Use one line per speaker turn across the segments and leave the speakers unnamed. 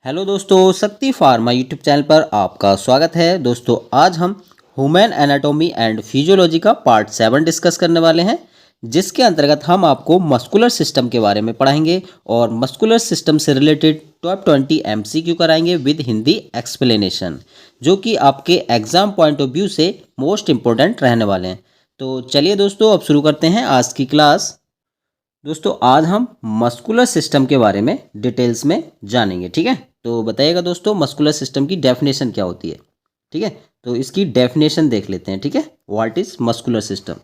Hello दोस्तों, शक्ति pharma YouTube channel पर आपका स्वागत है। दोस्तों आज हम ह्यूमन एनाटॉमी एंड फिजियोलॉजी का पार्ट 7 डिस्कस करने वाले हैं, जिसके अंतर्गत हम आपको मस्कुलर सिस्टम के बारे में पढ़ाएंगे और मस्कुलर सिस्टम से रिलेटेड टॉप 20 एमसीक्यू कराएंगे विद हिंदी एक्सप्लेनेशन, जो कि आपके एग्जाम पॉइंट ऑफ व्यू से मोस्ट इंपॉर्टेंट रहने वाले हैं। तो चलिए दोस्तों, अब शुरू करते हैं आज की क्लास। दोस्तों आज हम मस्कुलर सिस्टम के बारे में डिटेल्स में जानेंगे, ठीक है। तो बताइएगा दोस्तों, मस्कुलर सिस्टम की डेफिनेशन क्या होती है, ठीक है। तो इसकी डेफिनेशन देख लेते हैं, ठीक है। What is muscular system?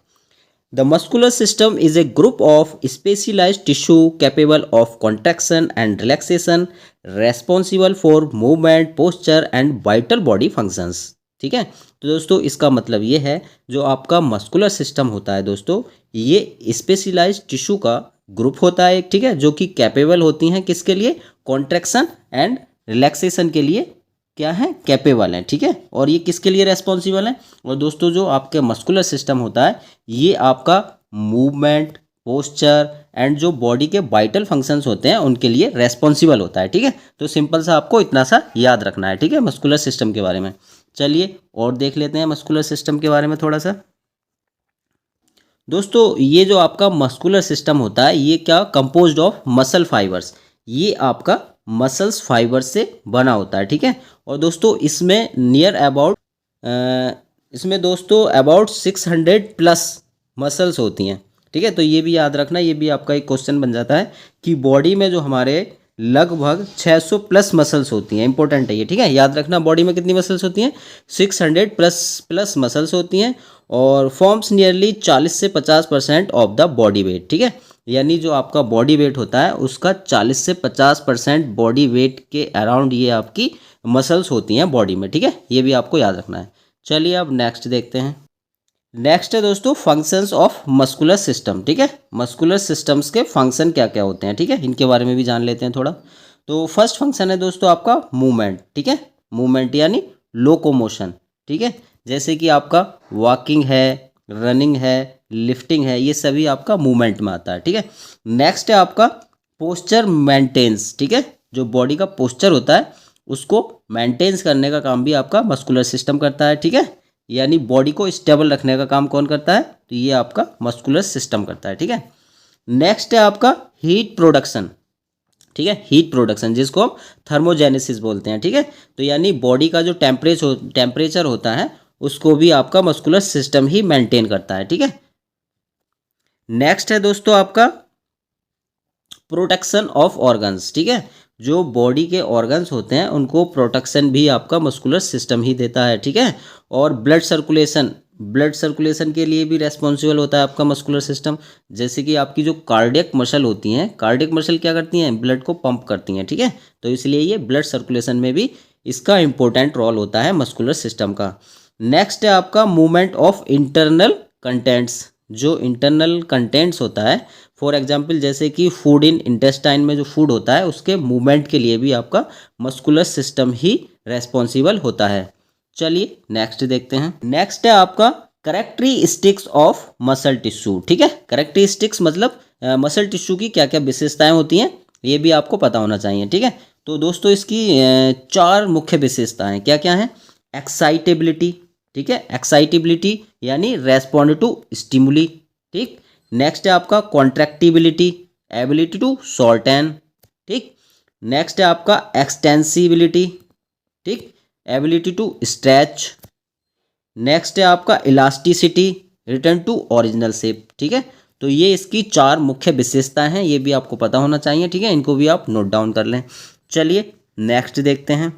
The muscular system is a group of specialised tissue capable of contraction and relaxation, responsible for movement, posture and vital body functions, ठीक है। तो दोस्तों इसका मतलब ये है, जो आपका मस्कुलर सिस्टम होता है दोस्तों, ये स्पेशलाइज्ड टिश्यू का ग्रुप होता है, ठीक है, जो कि कैपेबल होती हैं किसके लिए? कॉन्ट्रैक्शन एंड रिलैक्सेशन के लिए क्या है? कैपेबल हैं, ठीक है। और ये किसके लिए रेस्पॉन्सिबल हैं? और दोस्तों जो आपके मस्कुलर सिस्टम होता है, ये आपका मूवमेंट, पोस्चर एंड जो बॉडी के वाइटल फंक्शंस होते हैं उनके लिए रेस्पॉन्सिबल होता है, ठीक है। तो सिंपल सा आपको इतना सा याद रखना है, ठीक है, मस्कुलर सिस्टम के बारे में। चलिए और देख लेते हैं मस्कुलर सिस्टम के बारे में थोड़ा सा। दोस्तों ये जो आपका मस्कुलर सिस्टम होता है, ये क्या कंपोज्ड ऑफ मसल फाइबर्स, ये आपका मसल्स फाइबर्स से बना होता है, ठीक है। और दोस्तों इसमें नियर अबाउट इसमें दोस्तों अबाउट 600 प्लस मसल्स होती हैं, ठीक है। तो ये भी याद रखना, ये भी आपका एक क्वेश्चन बन जाता है कि बॉडी में जो हमारे लगभग 600 प्लस मसल्स होती हैं, इंपॉर्टेंट है ये, ठीक है। याद रखना बॉडी में कितनी मसल्स होती हैं? 600 प्लस मसल्स होती हैं और फॉर्म्स नियरली 40 से 50% ऑफ द बॉडी वेट, ठीक है। यानी जो आपका बॉडी वेट होता है उसका 40 से 50% बॉडी वेट के अराउंड ये आपकी मसल्स होती हैं बॉडी में, ठीक है। ये भी आपको याद रखना है। चलिए अब नेक्स्ट देखते हैं। नेक्स्ट है दोस्तों फंक्शंस ऑफ मस्कुलर सिस्टम, ठीक है। मस्कुलर सिस्टम्स के फंक्शन क्या क्या होते हैं, ठीक है, इनके बारे में भी जान लेते हैं थोड़ा। तो फर्स्ट फंक्शन है दोस्तों आपका मूवमेंट, ठीक है। मूवमेंट यानी लोकोमोशन, ठीक है। जैसे कि आपका वॉकिंग है, रनिंग है, लिफ्टिंग है, ये सभी आपका मूवमेंट में आता है, ठीक है। नेक्स्ट है आपका पोस्चर मेंटेन्स, ठीक है। जो बॉडी का पोस्चर होता है उसको मेंटेन्स करने का काम भी आपका मस्कुलर सिस्टम करता है, ठीक है। यानी बॉडी को स्टेबल रखने का काम कौन करता है? तो ये आपका मस्कुलर सिस्टम करता है, ठीक है। नेक्स्ट है आपका हीट प्रोडक्शन, ठीक है। हीट प्रोडक्शन जिसको हम थर्मोजेनेसिस बोलते हैं, ठीक है। तो यानी बॉडी का जो टेम्परेचर होता है उसको भी आपका मस्कुलर सिस्टम ही मेंटेन करता है, ठीक है। नेक्स्ट है दोस्तों आपका प्रोटेक्शन ऑफ ऑर्गन्स, ठीक है। जो बॉडी के ऑर्गन्स होते हैं उनको प्रोटेक्शन भी आपका मस्कुलर सिस्टम ही देता है, ठीक है। और ब्लड सर्कुलेशन के लिए भी रेस्पॉन्सिबल होता है आपका मस्कुलर सिस्टम। जैसे कि आपकी जो कार्डियक मसल होती हैं, कार्डियक मसल क्या करती हैं? ब्लड को पंप करती हैं, ठीक है। तो इसलिए ये ब्लड सर्कुलेशन में भी इसका इंपॉर्टेंट रोल होता है मस्कुलर सिस्टम का। नेक्स्ट है आपका मूवमेंट ऑफ इंटरनल कंटेंट्स। जो इंटरनल कंटेंट्स होता है, फॉर एग्जाम्पल जैसे कि फूड इन इंटेस्टाइन में जो फूड होता है उसके मूवमेंट के लिए भी आपका मस्कुलर सिस्टम ही रेस्पॉन्सिबल होता है। चलिए नेक्स्ट देखते हैं। नेक्स्ट है आपका कैरेक्टरिस्टिक्स ऑफ मसल टिश्यू, ठीक है। कैरेक्टरिस्टिक्स मतलब मसल टिश्यू की क्या क्या विशेषताएं होती हैं, ये भी आपको पता होना चाहिए, ठीक है। तो दोस्तों इसकी 4 मुख्य विशेषताएं क्या क्या हैं? एक्साइटेबिलिटी, ठीक है। एक्साइटेबिलिटी यानी रेस्पॉन्ड टू स्टिमुली, ठीक। नेक्स्ट है आपका कॉन्ट्रैक्टिबिलिटी, एबिलिटी टू शॉर्टन, ठीक। नेक्स्ट है आपका एक्सटेंसिबिलिटी, ठीक, एबिलिटी टू स्ट्रेच। नेक्स्ट है आपका elasticity, return to original shape, ठीक है। तो ये इसकी 4 मुख्य विशेषताएं हैं, ये भी आपको पता होना चाहिए, ठीक है। इनको भी आप नोट डाउन कर लें। चलिए नेक्स्ट देखते हैं।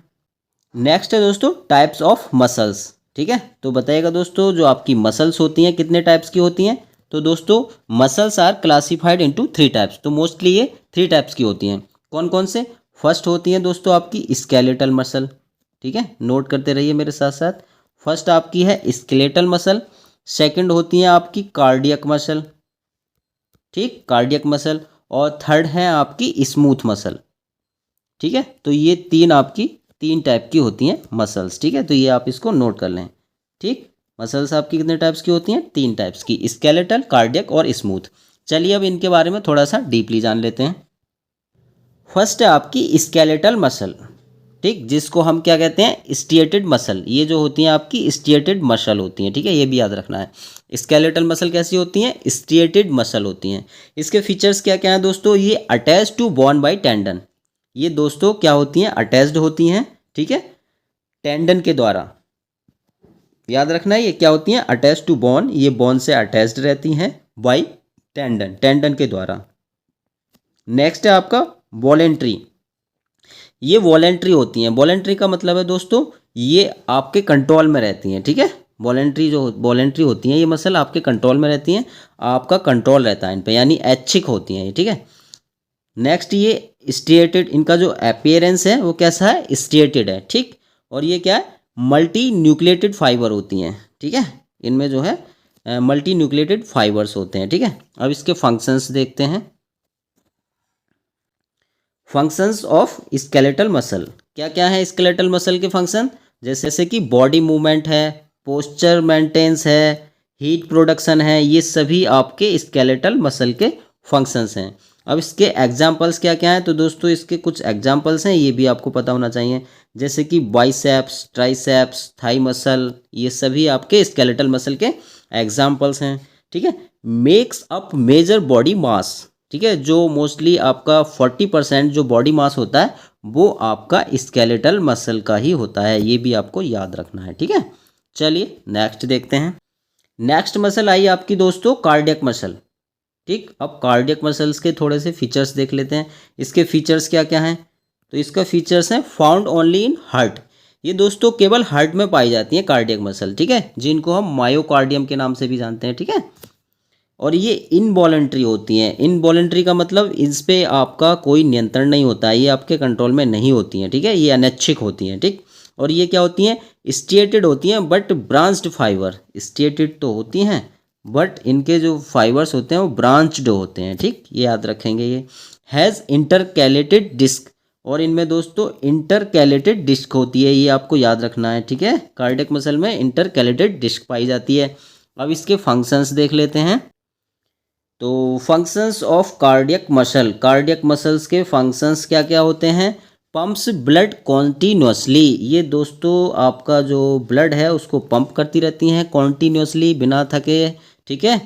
नेक्स्ट है दोस्तों टाइप्स ऑफ मसल्स, ठीक है। तो बताइएगा दोस्तों, जो आपकी मसल्स होती हैं कितने टाइप्स की होती हैं? तो दोस्तों muscles are classified into 3 types. तो मोस्टली ये 3 टाइप्स की होती हैं। कौन कौन से? फर्स्ट होती हैं दोस्तों आपकी स्केलेटल मसल, ठीक है, नोट करते रहिए मेरे साथ साथ। फर्स्ट आपकी है स्केलेटल मसल, सेकंड होती है आपकी कार्डियक मसल, ठीक, कार्डियक मसल, और थर्ड है आपकी स्मूथ मसल, ठीक है। तो ये 3 टाइप की होती हैं मसल्स, ठीक है। तो ये आप इसको नोट कर लें, ठीक। मसल्स आपकी कितने टाइप्स की होती हैं? 3 टाइप्स की, स्केलेटल, कार्डियक और स्मूथ। चलिए अब इनके बारे में थोड़ा सा डीपली जान लेते हैं। फर्स्ट है आपकी स्केलेटल मसल। ठीक, जिसको हम क्या कहते हैं, स्ट्रिएटेड मसल। ये जो होती हैं आपकी स्ट्रिएटेड मसल होती हैं, ठीक है, ये भी याद रखना है। स्केलेटल मसल कैसी होती हैं, स्ट्रिएटेड मसल होती हैं। इसके फीचर्स क्या क्या हैं दोस्तों, ये attach to bone by tendon. ये दोस्तों क्या होती हैं, अटैच्ड होती हैं, ठीक है, टेंडन के द्वारा। याद रखना है ये क्या होती हैं, अटैच टू बोन, ये बोन से अटैच्ड रहती हैं बाय टेंडन, टेंडन के द्वारा। नेक्स्ट है आपका वॉलेंट्री। ये वॉलेंट्री होती हैं। वॉलेंट्री का मतलब है दोस्तों ये आपके कंट्रोल में रहती हैं, ठीक है। वॉलेंट्री होती हैं ये मसल आपके कंट्रोल में रहती हैं, आपका कंट्रोल रहता है इन पे, यानी ऐच्छिक होती हैं ये, ठीक है। नेक्स्ट ये स्ट्रिएटेड, इनका जो अपीयरेंस है वो कैसा है, स्ट्रिएटेड है, ठीक। और ये क्या है, मल्टी न्यूक्लिएटेड फाइबर होती हैं, ठीक है। इनमें जो है मल्टी न्यूक्लिएटेड फाइबर्स होते हैं, ठीक है। अब इसके फंक्शंस देखते हैं। फंक्शंस ऑफ स्केलेटल मसल, क्या क्या है स्केलेटल मसल के फंक्शन, जैसे कि बॉडी मूवमेंट है, पोस्चर मेंटेनेंस है, हीट प्रोडक्शन है, ये सभी आपके स्केलेटल मसल के फंक्शंस हैं। अब इसके एग्जांपल्स क्या क्या हैं, तो दोस्तों इसके कुछ एग्जांपल्स हैं, ये भी आपको पता होना चाहिए, जैसे कि बाइसेप्स, ट्राइसेप्स, थाई मसल, ये सभी आपके स्केलेटल मसल के एग्जांपल्स हैं, ठीक है। Makes up major body mass, ठीक है, जो मोस्टली आपका 40% जो बॉडी मास होता है वो आपका स्केलेटल मसल का ही होता है, ये भी आपको याद रखना है, ठीक है। चलिए नेक्स्ट देखते हैं। नेक्स्ट मसल आई आपकी दोस्तों कार्डियक मसल, ठीक। अब कार्डियक मसल्स के थोड़े से फीचर्स देख लेते हैं। इसके फीचर्स क्या क्या हैं, तो इसका फीचर्स हैं फाउंड ओनली इन हार्ट। ये दोस्तों केवल हार्ट में पाई जाती है कार्डियक मसल, ठीक है, जिनको हम मायोकार्डियम के नाम से भी जानते हैं, ठीक है। और ये इनवॉलेंट्री होती हैं। इनवॉलेंट्री का मतलब इस पे आपका कोई नियंत्रण नहीं होता है, ये आपके कंट्रोल में नहीं होती हैं, ठीक है, ये अनैच्छिक होती हैं, ठीक। और ये क्या होती हैं, स्ट्रिएटेड होती हैं बट ब्रांच्ड फाइबर, स्ट्रिएटेड तो होती हैं बट इनके जो फाइबर्स होते हैं वो ब्रांच्ड होते हैं, ठीक, ये याद रखेंगे। ये हैज़ इंटरकैलेटेड डिस्क, और इनमें दोस्तों इंटरकैलेटेड डिस्क होती है, ये आपको याद रखना है, ठीक है। कार्डियक मसल में इंटरकैलेटेड डिस्क पाई जाती है। अब इसके फंक्शंस देख लेते हैं। तो functions of cardiac muscle, cardiac muscles के फंक्शंस क्या क्या होते हैं, पंप्स ब्लड कॉन्टीन्यूसली, ये दोस्तों आपका जो ब्लड है उसको पंप करती रहती हैं कॉन्टीन्यूसली, बिना थके, ठीक है।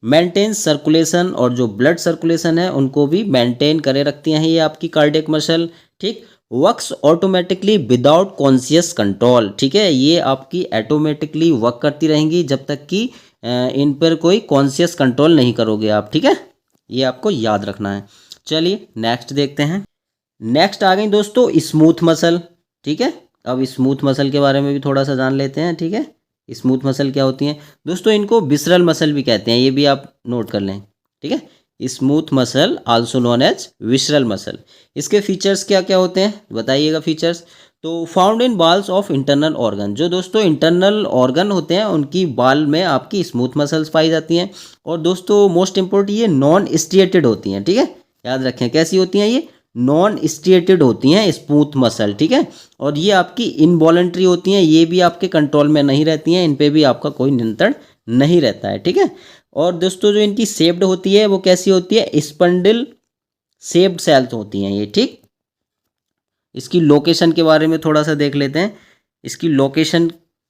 मेंटेन सर्कुलेशन, और जो ब्लड सर्कुलेशन है उनको भी मेंटेन करे रखती हैं ये आपकी कार्डियक मसल, ठीक। Works automatically without conscious control, ठीक है, ये आपकी ऑटोमेटिकली वर्क करती रहेंगी जब तक कि इन पर कोई कॉन्शियस कंट्रोल नहीं करोगे आप, ठीक है, ये आपको याद रखना है। चलिए नेक्स्ट देखते हैं। नेक्स्ट आ गई दोस्तों स्मूथ मसल, ठीक है। अब स्मूथ मसल के बारे में भी थोड़ा सा जान लेते हैं, ठीक है। स्मूथ मसल क्या होती हैं दोस्तों, इनको विसरल मसल भी कहते हैं, ये भी आप नोट कर लें, ठीक है। Smooth muscle also known as visceral muscle. इसके फीचर्स क्या क्या होते हैं बताइएगा फीचर्स। तो found in walls of internal organ, जो दोस्तों इंटरनल ऑर्गन होते हैं उनकी बाल में आपकी स्मूथ मसल्स पाई जाती हैं। और दोस्तों मोस्ट इंपॉर्टेंट ये नॉन स्ट्रिएटेड होती हैं, ठीक है, याद रखें कैसी होती हैं ये, नॉन स्ट्रिएटेड होती हैं स्मूथ मसल, ठीक है। और ये आपकी इनवॉलेंट्री होती हैं, ये भी आपके कंट्रोल में नहीं रहती हैं, इन पे भी आपका कोई नियंत्रण नहीं रहता है, ठीक है। और दोस्तों जो इनकी शेप्ड होती है वो कैसी होती है, स्पंडल शेप्ड सेल्स होती हैं ये, ठीक। इसकी लोकेशन के बारे में थोड़ा सा देख लेते हैं, इसकी लोकेशन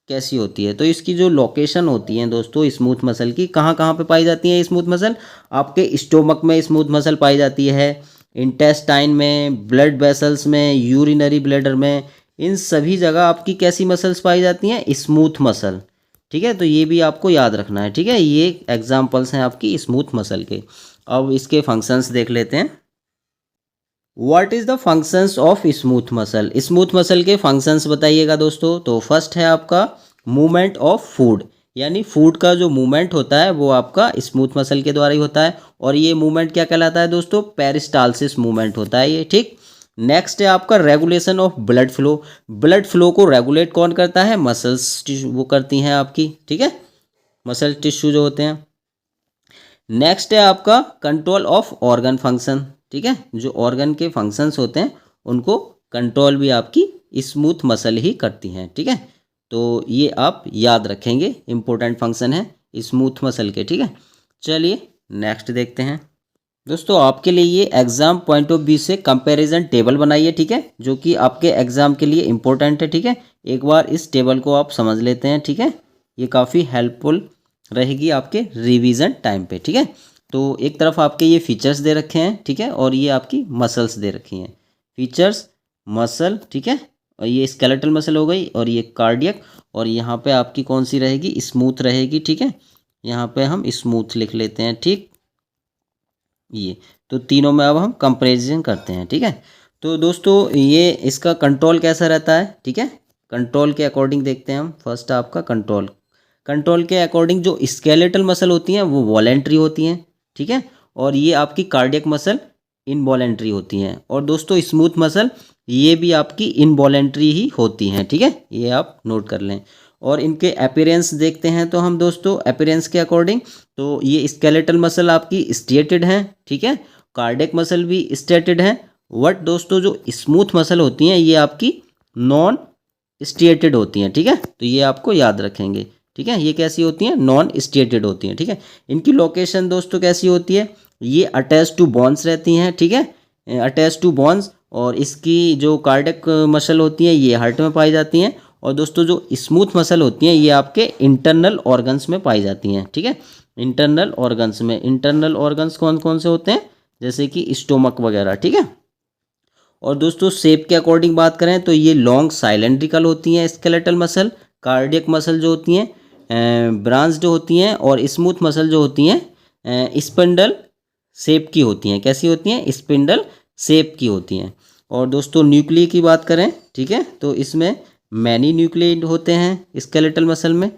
कैसी होती है। तो इसकी जो लोकेशन होती है दोस्तों स्मूथ मसल की, कहाँ कहाँ पे पाई जाती है स्मूथ मसल, आपके स्टोमक में स्मूथ मसल पाई जाती है, इंटेस्टाइन में, ब्लड वेसल्स में, यूरिनरी ब्लैडर में, इन सभी जगह आपकी कैसी मसल्स पाई जाती हैं, स्मूथ मसल, ठीक है। तो ये भी आपको याद रखना है, ठीक है, ये एग्जाम्पल्स हैं आपकी स्मूथ मसल के। अब इसके फंक्शंस देख लेते हैं। What is the functions of smooth muscle, smooth muscle के फंक्शंस बताइएगा दोस्तों। तो फर्स्ट है आपका मूवमेंट ऑफ फूड, यानी फूड का जो मूवमेंट होता है वो आपका स्मूथ मसल के द्वारा ही होता है, और ये मूवमेंट क्या कहलाता है दोस्तों, पेरिस्टालसिस मूवमेंट होता है ये, ठीक। नेक्स्ट है आपका regulation of blood flow, blood flow को रेगुलेट कौन करता है, मसल्स वो करती हैं आपकी, ठीक है, मसल टिश्यू जो होते हैं। नेक्स्ट है आपका कंट्रोल ऑफ ऑर्गन फंक्शन, ठीक है, जो ऑर्गन के फंक्शंस होते हैं उनको कंट्रोल भी आपकी स्मूथ मसल ही करती हैं, ठीक है। तो ये आप याद रखेंगे, इंपॉर्टेंट फंक्शन है स्मूथ मसल के, ठीक है। चलिए नेक्स्ट देखते हैं। दोस्तों आपके लिए ये एग्जाम पॉइंट ऑफ व्यू से कंपैरिजन टेबल बनाइए, ठीक है, जो कि आपके एग्जाम के लिए इम्पोर्टेंट है, ठीक है। एक बार इस टेबल को आप समझ लेते हैं, ठीक है। ये काफ़ी हेल्पफुल रहेगी आपके रिवीजन टाइम पे, ठीक है। तो एक तरफ आपके ये फीचर्स दे रखे हैं, ठीक है, और ये आपकी मसल्स दे रखी हैं। फीचर्स, मसल, ठीक है, और ये स्केलेटल मसल हो गई, और ये कार्डियक, और यहाँ पे आपकी कौन सी रहेगी, स्मूथ रहेगी, ठीक है। यहाँ पे हम स्मूथ लिख लेते हैं, ठीक। ये तो तीनों में अब हम कंपैरिजन करते हैं, ठीक है। तो दोस्तों ये इसका कंट्रोल कैसा रहता है, ठीक है। कंट्रोल के अकॉर्डिंग देखते हैं हम। फर्स्ट आपका कंट्रोल, कंट्रोल के अकॉर्डिंग जो स्केलेटल मसल होती हैं वो वॉलेंट्री होती हैं, ठीक है, और ये आपकी कार्डियक मसल इनवॉलेंट्री होती हैं। और दोस्तों स्मूथ मसल ये भी आपकी इनवॉलेंट्री ही होती हैं, ठीक है, ये आप नोट कर लें। और इनके अपीयरेंस देखते हैं तो हम दोस्तों अपीयरेंस के अकॉर्डिंग, तो ये स्केलेटल मसल आपकी स्ट्रेटेड हैं, ठीक है, कार्डियक मसल भी स्ट्रेटेड हैं। बट दोस्तों जो स्मूथ मसल होती हैं ये आपकी नॉन स्ट्रेटेड होती हैं, ठीक है, तो ये आपको याद रखेंगे, ठीक है। ये कैसी होती हैं, नॉन स्ट्रेटेड होती हैं, ठीक है। इनकी लोकेशन दोस्तों कैसी होती है, ये अटैच टू बोन्स रहती हैं, ठीक है, अटैच टू बोन्स। और इसकी जो कार्डियक मसल होती हैं ये हार्ट में पाई जाती हैं। और दोस्तों जो स्मूथ मसल होती हैं ये आपके इंटरनल ऑर्गन्स में पाई जाती हैं, ठीक है। इंटरनल ऑर्गन्स में, इंटरनल ऑर्गन्स कौन कौन से होते हैं, जैसे कि स्टोमक वगैरह, ठीक है। और दोस्तों शेप के अकॉर्डिंग बात करें तो ये लॉन्ग साइलेंड्रिकल होती हैं स्केलेटल मसल, कार्डियक मसल जो होती हैं ब्रांच्ड होती हैं, और स्मूथ मसल जो होती हैं स्पिंडल शेप की होती हैं। कैसी होती हैं, स्पिंडल शेप की होती हैं। और दोस्तों न्यूक्लिय की बात करें, ठीक है, तो इसमें मैनी न्यूक्लिय होते हैं स्केलेटल मसल में,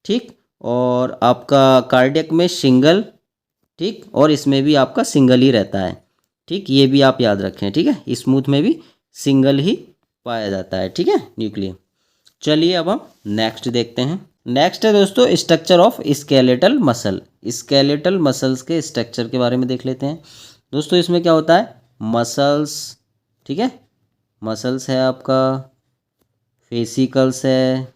ठीक। और आपका कार्डियक में सिंगल, ठीक, और इसमें भी आपका सिंगल ही रहता है, ठीक, ये भी आप याद रखें, ठीक है। स्मूथ में भी सिंगल ही पाया जाता है, ठीक है, न्यूक्लिय। चलिए अब हम नेक्स्ट देखते हैं। नेक्स्ट है दोस्तों structure of skeletal muscle. Skeletal muscles के स्ट्रक्चर के बारे में देख लेते हैं। दोस्तों इसमें क्या होता है, मसल्स, ठीक है, मसल्स है आपका, फेसिकल्स है,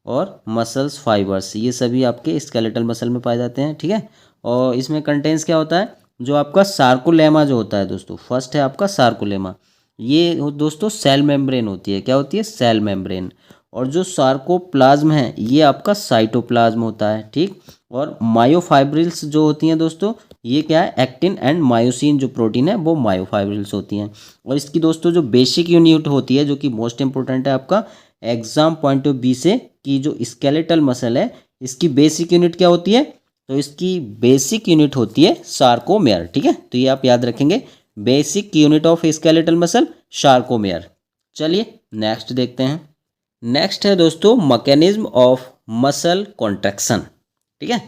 और मसल्स फाइबर्स, ये सभी आपके स्केलेटल मसल में पाए जाते हैं, ठीक है। और इसमें कंटेंट्स क्या होता है, जो आपका सार्कोलेमा जो होता है दोस्तों, फर्स्ट है आपका सार्कोलेमा। ये दोस्तों सेल मेम्ब्रेन होती है, क्या होती है, सेल मेम्ब्रेन। और जो सार्कोप्लाज्म है ये आपका साइटोप्लाज्म होता है, ठीक। और मायोफाइब्रिल्स जो होती हैं दोस्तों, ये क्या है, एक्टिन एंड मायोसिन जो प्रोटीन है वो मायोफाइब्रिल्स होती हैं। और इसकी दोस्तों जो बेसिक यूनिट होती है, जो कि मोस्ट इंपॉर्टेंट है आपका एग्जाम पॉइंट ऑफ व्यू से, कि जो स्केलेटल मसल है इसकी बेसिक यूनिट क्या होती है, तो इसकी बेसिक यूनिट होती है सार्कोमेयर, ठीक है। तो ये आप याद रखेंगे, basic unit of skeletal muscle sarcomere. चलिए नेक्स्ट देखते हैं। नेक्स्ट है दोस्तों मैकेनिज्म ऑफ मसल कॉन्ट्रैक्शन, ठीक है।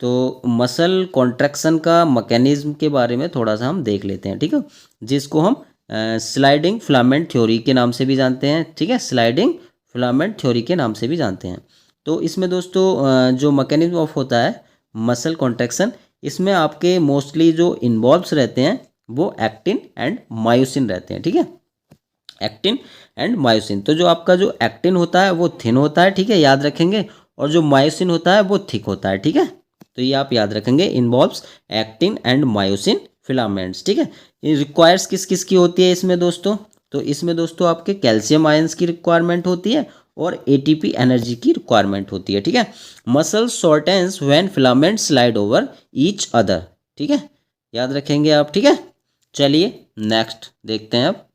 तो मसल कॉन्ट्रैक्शन का मैकेनिज्म के बारे में थोड़ा सा हम देख लेते हैं, ठीक है, जिसको हम स्लाइडिंग फिलामेंट थ्योरी के नाम से भी जानते हैं, ठीक है, स्लाइडिंग फिलामेंट थ्योरी के नाम से भी जानते हैं। तो इसमें दोस्तों जो मैकेनिज्म ऑफ होता है मसल कॉन्ट्रैक्शन, इसमें आपके मोस्टली जो इन्वॉल्व्स रहते हैं वो एक्टिन एंड मायोसिन रहते हैं, ठीक है, एक्टिन एंड मायोसिन। तो जो आपका जो एक्टिन होता है वो थिन होता है, ठीक है, याद रखेंगे, और जो मायोसिन होता है वो थिक होता है, ठीक है। तो ये आप याद रखेंगे, involves actin and myosin filaments, ठीक है। ये रिक्वायर्स किस किस की होती है इसमें दोस्तों, तो इसमें दोस्तों आपके कैल्शियम आयंस की रिक्वायरमेंट होती है और एटीपी एनर्जी की रिक्वायरमेंट होती है, ठीक है। Muscle shortens when filament slide over each other, ठीक है, याद रखेंगे आप, ठीक है। चलिए नेक्स्ट देखते हैं अब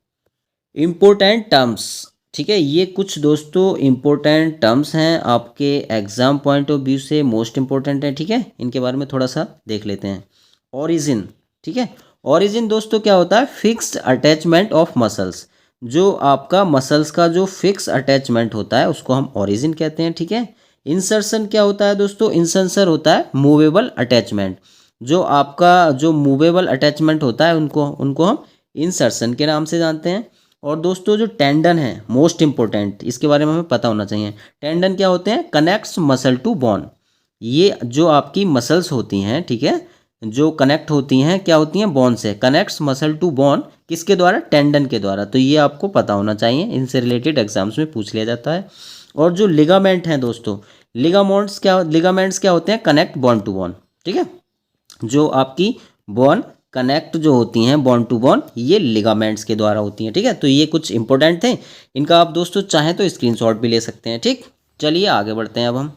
इम्पोर्टेंट टर्म्स, ठीक है। ये कुछ दोस्तों इम्पोर्टेंट टर्म्स हैं आपके एग्जाम पॉइंट ऑफ व्यू से, मोस्ट इंपॉर्टेंट है, ठीक है। इनके बारे में थोड़ा सा देख लेते हैं। ओरिजिन, ठीक है, ओरिजिन दोस्तों क्या होता है, फिक्स्ड अटैचमेंट ऑफ मसल्स। जो आपका मसल्स का जो फिक्स अटैचमेंट होता है उसको हम ओरिजिन कहते हैं, ठीक है। इंसर्शन क्या होता है दोस्तों, इंसर्शन होता है मूवेबल अटैचमेंट। जो आपका जो मूवेबल अटैचमेंट होता है उनको हम इंसर्शन के नाम से जानते हैं। और दोस्तों जो टेंडन है, मोस्ट इंपॉर्टेंट, इसके बारे में हमें पता होना चाहिए। टेंडन क्या होते हैं, कनेक्ट्स मसल टू बोन। ये जो आपकी मसल्स होती हैं, ठीक है, जो कनेक्ट होती हैं, क्या होती हैं, बोन से, कनेक्ट्स मसल टू बोन, किसके द्वारा, टेंडन के द्वारा। तो ये आपको पता होना चाहिए, इनसे रिलेटेड एग्जाम्स में पूछ लिया जाता है। और जो लिगामेंट हैं दोस्तों, लिगामेंट्स क्या होते हैं, कनेक्ट बोन टू बोन, ठीक है, जो आपकी बोन कनेक्ट जो होती हैं बॉन्ड टू बॉन्ड, ये लिगामेंट्स के द्वारा होती हैं। ठीक है, तो ये कुछ इंपॉर्टेंट थे, इनका आप दोस्तों चाहें तो स्क्रीनशॉट भी ले सकते हैं। ठीक, चलिए आगे बढ़ते हैं अब हम।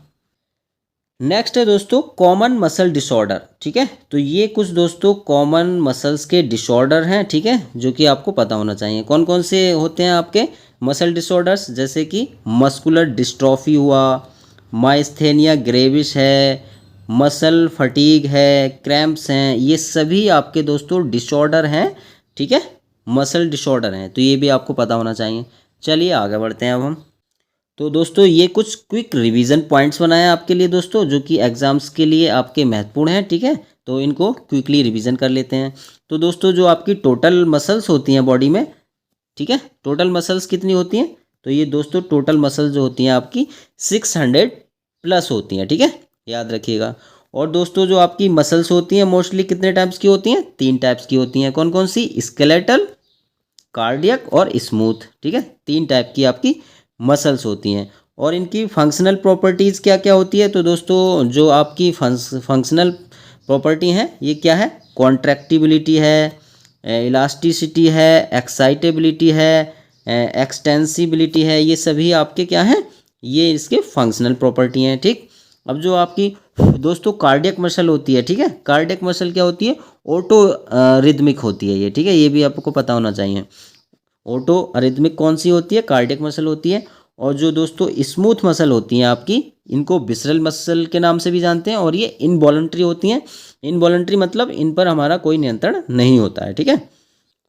नेक्स्ट है दोस्तों कॉमन मसल डिसऑर्डर। ठीक है, तो ये कुछ दोस्तों कॉमन मसल्स के डिसऑर्डर हैं। ठीक है, जो कि आपको पता होना चाहिए। कौन कौन से होते हैं आपके मसल डिसऑर्डर्स, जैसे कि मस्कुलर डिस्ट्रॉफी हुआ, माइस्थेनिया ग्रेविस है, मसल फटीग है, क्रैम्प्स हैं, ये सभी आपके दोस्तों डिसऑर्डर हैं। ठीक है, मसल डिसऑर्डर हैं, तो ये भी आपको पता होना चाहिए। चलिए आगे बढ़ते हैं अब हम। तो दोस्तों ये कुछ क्विक रिवीजन पॉइंट्स बनाए हैं आपके लिए दोस्तों, जो कि एग्जाम्स के लिए आपके महत्वपूर्ण हैं। ठीक है, तो इनको क्विकली रिवीजन कर लेते हैं। तो दोस्तों जो आपकी टोटल मसल्स होती हैं बॉडी में, ठीक है, टोटल मसल्स कितनी होती हैं, तो ये दोस्तों टोटल मसल्स जो होती हैं आपकी 600 प्लस होती हैं। ठीक है, याद रखिएगा। और दोस्तों जो आपकी मसल्स होती हैं मोस्टली कितने टाइप्स की होती हैं, 3 टाइप्स की होती हैं। कौन कौन सी, स्केलेटल, कार्डियक और स्मूथ। ठीक है, 3 टाइप की आपकी मसल्स होती हैं। और इनकी फंक्शनल प्रॉपर्टीज़ क्या क्या होती है, तो दोस्तों जो आपकी फंक्शनल प्रॉपर्टी हैं ये क्या है, कॉन्ट्रैक्टिबिलिटी है, इलास्टिसिटी है, एक्साइटेबिलिटी है, एक्सटेंसिबिलिटी है, ये सभी आपके क्या हैं, ये इसके फंक्शनल प्रॉपर्टी हैं। ठीक, अब जो आपकी दोस्तों कार्डियक मसल होती है, ठीक है, कार्डियक मसल क्या होती है, ऑटो रिदमिक होती है ये। ठीक है, ये भी आपको पता होना चाहिए। ऑटो अरिथमिक कौन सी होती है, कार्डियक मसल होती है। और जो दोस्तों स्मूथ मसल होती हैं आपकी, इनको विसरल मसल के नाम से भी जानते हैं, और ये इनवॉलंटरी होती हैं। इनवॉलंटरी मतलब इन पर हमारा कोई नियंत्रण नहीं होता है। ठीक है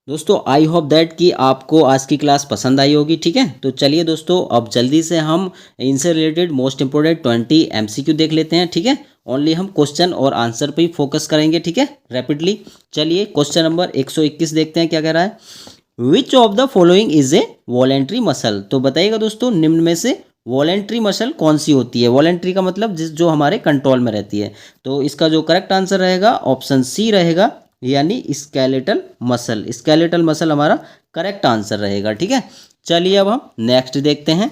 दोस्तों, आई होप दैट कि आपको आज की क्लास पसंद आई होगी। ठीक है, तो चलिए दोस्तों अब जल्दी से हम इनसे रिलेटेड मोस्ट इंपोर्टेंट 20 MCQ देख लेते हैं। ठीक है, ओनली हम क्वेश्चन और आंसर पे ही फोकस करेंगे। ठीक है, रैपिडली। चलिए क्वेश्चन नंबर 121 देखते हैं क्या कह रहा है। विच of the following is a voluntary muscle, तो बताइएगा दोस्तों निम्न में से वॉलेंट्री मसल कौन सी होती है। वॉलेंट्री का मतलब जो हमारे कंट्रोल में रहती है। तो इसका जो करेक्ट आंसर रहेगा ऑप्शन सी रहेगा, यानी स्केलेटल मसल। स्केलेटल मसल हमारा करेक्ट आंसर रहेगा। ठीक है, चलिए अब हम नेक्स्ट देखते हैं।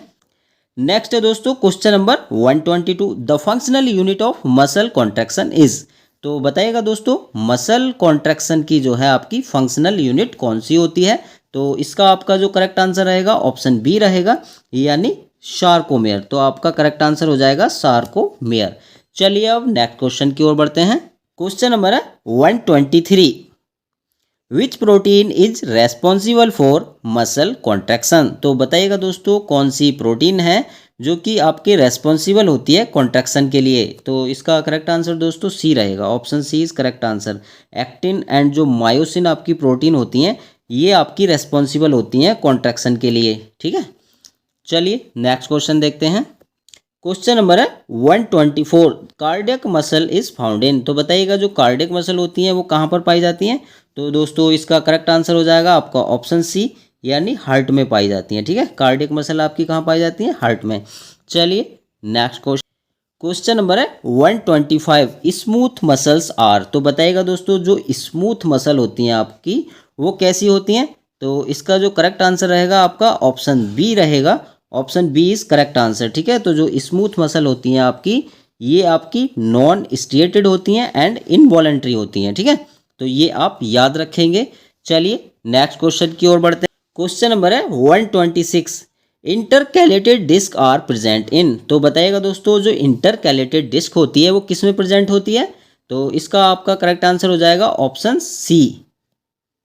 नेक्स्ट है दोस्तों question number 122, the functional unit of muscle contraction is, तो बताइएगा दोस्तों मसल कॉन्ट्रैक्शन की जो है आपकी फंक्शनल यूनिट कौन सी होती है। तो इसका आपका जो करेक्ट आंसर रहेगा ऑप्शन बी रहेगा, यानी सार्कोमेयर। तो आपका करेक्ट आंसर हो जाएगा सार्कोमेयर। चलिए अब नेक्स्ट क्वेश्चन की ओर बढ़ते हैं। क्वेश्चन नंबर है 123, विच protein is responsible for muscle contraction, तो बताइएगा दोस्तों कौन सी प्रोटीन है जो कि आपके रेस्पॉन्सिबल होती है कॉन्ट्रैक्शन के लिए। तो इसका करेक्ट आंसर दोस्तों सी रहेगा, option C is correct answer. Actin and जो मायोसिन आपकी प्रोटीन होती हैं, ये आपकी रेस्पॉन्सिबल होती हैं कॉन्ट्रैक्शन के लिए। ठीक है, चलिए नेक्स्ट क्वेश्चन देखते हैं। क्वेश्चन नंबर है 124, cardiac muscle is found in, तो बताइएगा जो कार्डियक मसल होती हैं वो कहाँ पर पाई जाती हैं। तो दोस्तों इसका करेक्ट आंसर हो जाएगा आपका ऑप्शन सी, यानी हार्ट में पाई जाती हैं। ठीक है, कार्डियक मसल आपकी कहाँ पाई जाती है, हार्ट में। चलिए नेक्स्ट क्वेश्चन नंबर है 125, स्मूथ मसल्स आर, तो बताइएगा दोस्तों जो स्मूथ मसल होती हैं आपकी वो कैसी होती हैं। तो इसका जो करेक्ट आंसर रहेगा आपका ऑप्शन बी रहेगा, option B is correct answer. ठीक है, तो जो स्मूथ मसल होती हैं आपकी, ये आपकी नॉन स्ट्रिएटेड होती हैं एंड इनवॉलेंट्री होती हैं। ठीक है, तो ये आप याद रखेंगे। चलिए नेक्स्ट क्वेश्चन की ओर बढ़ते हैं। क्वेश्चन नंबर है 126, intercalated disc are present in, तो बताइएगा दोस्तों जो इंटरकैलेटेड डिस्क होती है वो किस में प्रेजेंट होती है। तो इसका आपका करेक्ट आंसर हो जाएगा ऑप्शन सी,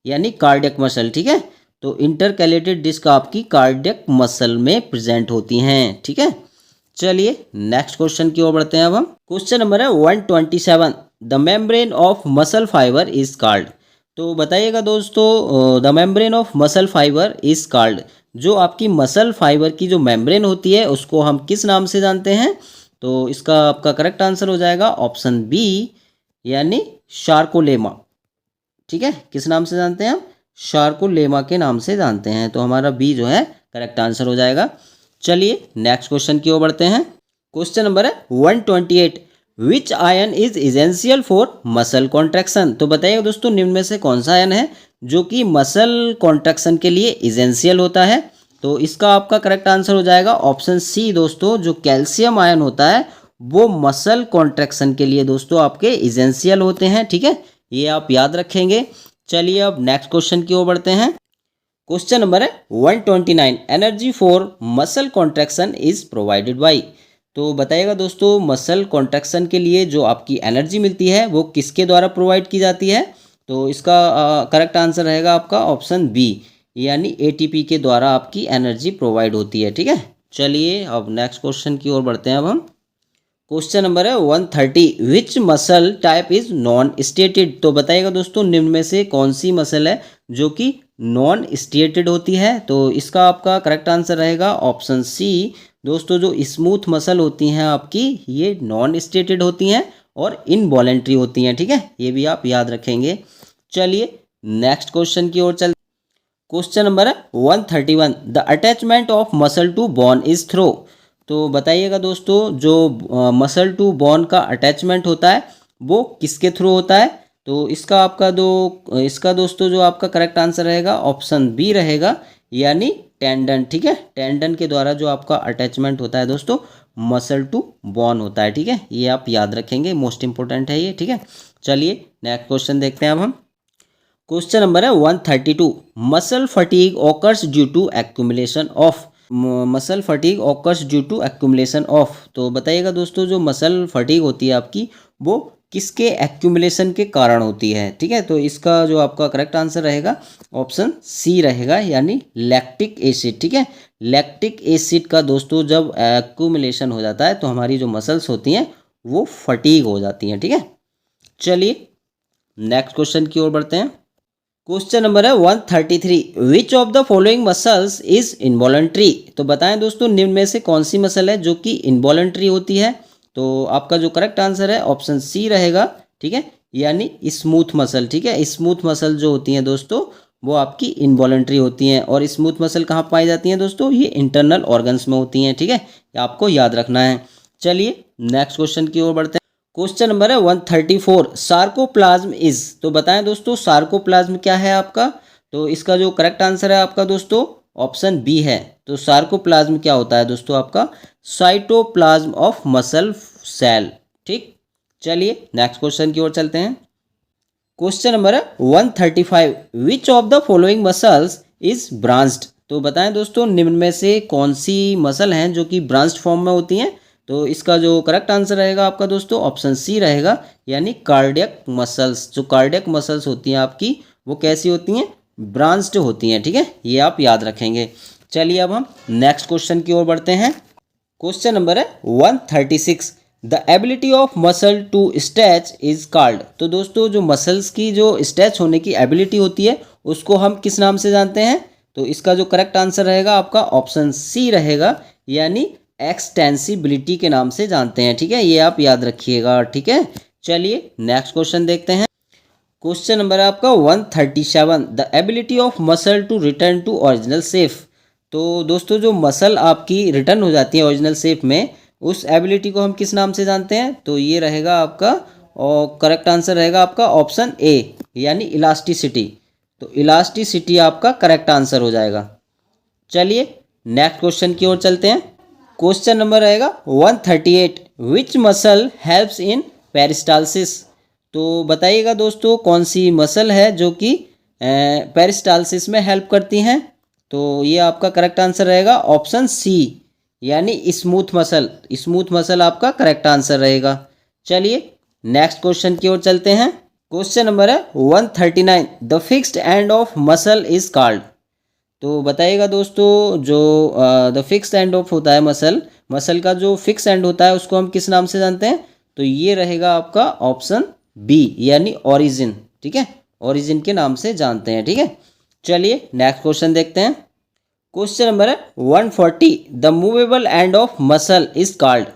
यानी कार्डियक मसल। ठीक है, तो इंटरकैलेटेड डिस्क आपकी कार्डियक मसल में प्रेजेंट होती हैं। ठीक है, चलिए नेक्स्ट क्वेश्चन की ओर बढ़ते हैं अब हम। क्वेश्चन नंबर है 127, the membrane of muscle fibre is called, तो बताइएगा दोस्तों the membrane of muscle fibre is called, जो आपकी मसल फाइबर की जो मेम्ब्रेन होती है उसको हम किस नाम से जानते हैं। तो इसका आपका करेक्ट आंसर हो जाएगा ऑप्शन बी, यानी शार्कोलेमा। ठीक है, किस नाम से जानते हैं हम, शार्कोलेमा के नाम से जानते हैं। तो हमारा बी जो है करेक्ट आंसर हो जाएगा। चलिए नेक्स्ट क्वेश्चन की ओर बढ़ते हैं। क्वेश्चन नंबर है 128, विच ion is essential for muscle contraction, तो बताइएगा दोस्तों निम्न में से कौन सा आयन है जो कि मसल कॉन्ट्रैक्शन के लिए इसेंशियल होता है। तो इसका आपका करेक्ट आंसर हो जाएगा ऑप्शन सी दोस्तों, जो कैल्शियम आयन होता है वो मसल कॉन्ट्रैक्शन के लिए दोस्तों आपके इसेंशियल होते हैं। ठीक है, ये आप याद रखेंगे। चलिए अब नेक्स्ट क्वेश्चन की ओर बढ़ते हैं। क्वेश्चन नंबर है 129, energy for muscle contraction is provided by. तो बताइएगा दोस्तों, मसल कॉन्ट्रैक्शन के लिए जो आपकी एनर्जी मिलती है वो किसके द्वारा प्रोवाइड की जाती है? तो इसका करेक्ट आंसर रहेगा आपका ऑप्शन बी, यानी एटीपी के द्वारा आपकी एनर्जी प्रोवाइड होती है। ठीक है, चलिए अब नेक्स्ट क्वेश्चन की ओर बढ़ते हैं। अब हम क्वेश्चन नंबर है 130, which muscle type is non stated. तो बताइएगा दोस्तों, निम्न में से कौन सी मसल है जो कि नॉन स्टेटेड होती है? तो इसका आपका करेक्ट आंसर रहेगा ऑप्शन सी। दोस्तों, जो स्मूथ मसल होती हैं आपकी, ये नॉन स्टेटेड होती हैं और इनवॉलेंट्री होती हैं। ठीक है, ये भी आप याद रखेंगे। चलिए नेक्स्ट क्वेश्चन की ओर चल। क्वेश्चन नंबर है 131, the attachment of muscle to bone is through. तो बताइएगा दोस्तों, जो मसल टू बोन का अटैचमेंट होता है वो किसके थ्रू होता है? तो इसका दोस्तों जो आपका करेक्ट आंसर रहेगा ऑप्शन बी रहेगा, यानी टेंडन। ठीक है, टेंडन के द्वारा जो आपका अटैचमेंट होता है दोस्तों, मसल टू बोन होता है। ठीक है, ये आप याद रखेंगे, मोस्ट इंपॉर्टेंट है ये। ठीक है, चलिए नेक्स्ट क्वेश्चन देखते हैं अब हम। क्वेश्चन नंबर है 132, muscle fatigue occurs due to accumulation of. Muscle fatigue occurs due to accumulation of. तो बताइएगा दोस्तों, जो मसल फटीग होती है आपकी, वो किसके एक्यूमुलेशन के कारण होती है? ठीक है, तो इसका जो आपका करेक्ट आंसर रहेगा ऑप्शन सी रहेगा, यानी लैक्टिक एसिड। ठीक है, लैक्टिक एसिड का दोस्तों जब एक्यूमुलेशन हो जाता है तो हमारी जो मसल्स होती हैं वो फटीग हो जाती हैं। ठीक है, चलिए नेक्स्ट क्वेश्चन की ओर बढ़ते हैं। क्वेश्चन नंबर है 133, which of the following muscles is involuntary. तो बताएं दोस्तों, निम्न में से कौन सी मसल है जो कि इनवॉलंट्री होती है? तो आपका जो करेक्ट आंसर है ऑप्शन सी रहेगा। ठीक है, यानी स्मूथ मसल। ठीक है, स्मूथ मसल जो होती हैं दोस्तों, वो आपकी इनवॉलंट्री होती हैं। और स्मूथ मसल कहाँ पाई जाती हैं दोस्तों? ये इंटरनल ऑर्गन्स में होती हैं। ठीक है, ये आपको याद रखना है। चलिए नेक्स्ट क्वेश्चन की ओर बढ़ते हैं। क्वेश्चन नंबर है 134, सार्कोप्लाज्म इज। तो बताएं दोस्तों, सार्कोप्लाज्म क्या है आपका? तो इसका जो करेक्ट आंसर है आपका दोस्तों ऑप्शन बी है। तो सार्कोप्लाज्म क्या होता है दोस्तों? आपका साइटोप्लाज्म ऑफ मसल सेल। ठीक, चलिए नेक्स्ट क्वेश्चन की ओर चलते हैं। क्वेश्चन नंबर है 135, विच of the following muscles is branched. तो बताएं दोस्तों, निम्न में से कौन सी मसल हैं जो कि ब्रांच्ड फॉर्म में होती हैं? तो इसका जो करेक्ट आंसर रहेगा आपका दोस्तों ऑप्शन सी रहेगा, यानी कार्डियक मसल्स। जो कार्डियक मसल्स होती हैं आपकी, वो कैसी होती हैं? ब्रांच्ड होती हैं। ठीक है, ये आप याद रखेंगे। चलिए अब हम नेक्स्ट क्वेश्चन की ओर बढ़ते हैं। क्वेश्चन नंबर है 136, the ability of muscle to stretch is called. तो दोस्तों, जो मसल्स की जो स्ट्रेच होने की एबिलिटी होती है उसको हम किस नाम से जानते हैं? तो इसका जो करेक्ट आंसर रहेगा आपका ऑप्शन सी रहेगा, यानी एक्सटेंसिबिलिटी के नाम से जानते हैं। ठीक है, ये आप याद रखिएगा। ठीक है, चलिए नेक्स्ट क्वेश्चन देखते हैं। क्वेश्चन नंबर है आपका 137, the ability of muscle to return to original shape. तो दोस्तों, जो मसल आपकी रिटर्न हो जाती है ओरिजिनल शेप में, उस एबिलिटी को हम किस नाम से जानते हैं? तो ये रहेगा आपका, और करेक्ट आंसर रहेगा आपका ऑप्शन ए, यानी इलास्टिसिटी। तो इलास्टिसिटी आपका करेक्ट आंसर हो जाएगा। चलिए नेक्स्ट क्वेश्चन की ओर चलते हैं। क्वेश्चन नंबर रहेगा 138, which muscle helps in peristalsis. तो बताइएगा दोस्तों, कौन सी मसल है जो कि पेरिस्टालसिस में हेल्प करती हैं? तो ये आपका करेक्ट आंसर रहेगा ऑप्शन सी, यानी स्मूथ मसल। स्मूथ मसल आपका करेक्ट आंसर रहेगा। चलिए नेक्स्ट क्वेश्चन की ओर चलते हैं। क्वेश्चन नंबर है 139, the fixed end of muscle is called. तो बताइएगा दोस्तों, जो द फिक्स्ड एंड ऑफ होता है मसल का जो फिक्स एंड होता है उसको हम किस नाम से जानते हैं? तो ये रहेगा आपका ऑप्शन बी, यानी ओरिजिन। ठीक है, ओरिजिन के नाम से जानते हैं। ठीक है, चलिए नेक्स्ट क्वेश्चन देखते हैं। क्वेश्चन नंबर है 140, the movable end of muscle is called.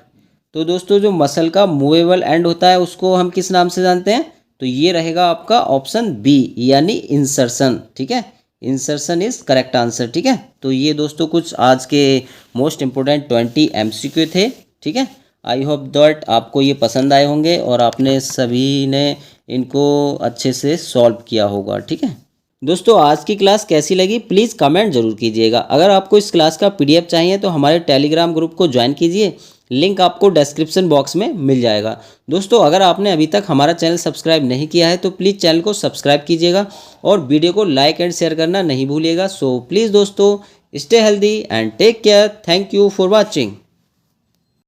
तो दोस्तों, जो मसल का मूवेबल एंड होता है उसको हम किस नाम से जानते हैं? तो ये रहेगा आपका ऑप्शन बी, यानी इंसर्शन। ठीक है, इंसर्शन इज करेक्ट आंसर। ठीक है, तो ये दोस्तों कुछ आज के मोस्ट इंपोर्टेंट 20 MCQ थे। ठीक है, आई होप दैट आपको ये पसंद आए होंगे और आपने सभी ने इनको अच्छे से सॉल्व किया होगा। ठीक है दोस्तों, आज की क्लास कैसी लगी प्लीज़ कमेंट जरूर कीजिएगा। अगर आपको इस क्लास का PDF चाहिए तो हमारे टेलीग्राम ग्रुप को ज्वाइन कीजिए। लिंक आपको डिस्क्रिप्शन बॉक्स में मिल जाएगा। दोस्तों अगर आपने अभी तक हमारा चैनल सब्सक्राइब नहीं किया है तो प्लीज़ चैनल को सब्सक्राइब कीजिएगा और वीडियो को लाइक एंड शेयर करना नहीं भूलिएगा। सो प्लीज़ दोस्तों, stay healthy and take care. Thank you for watching.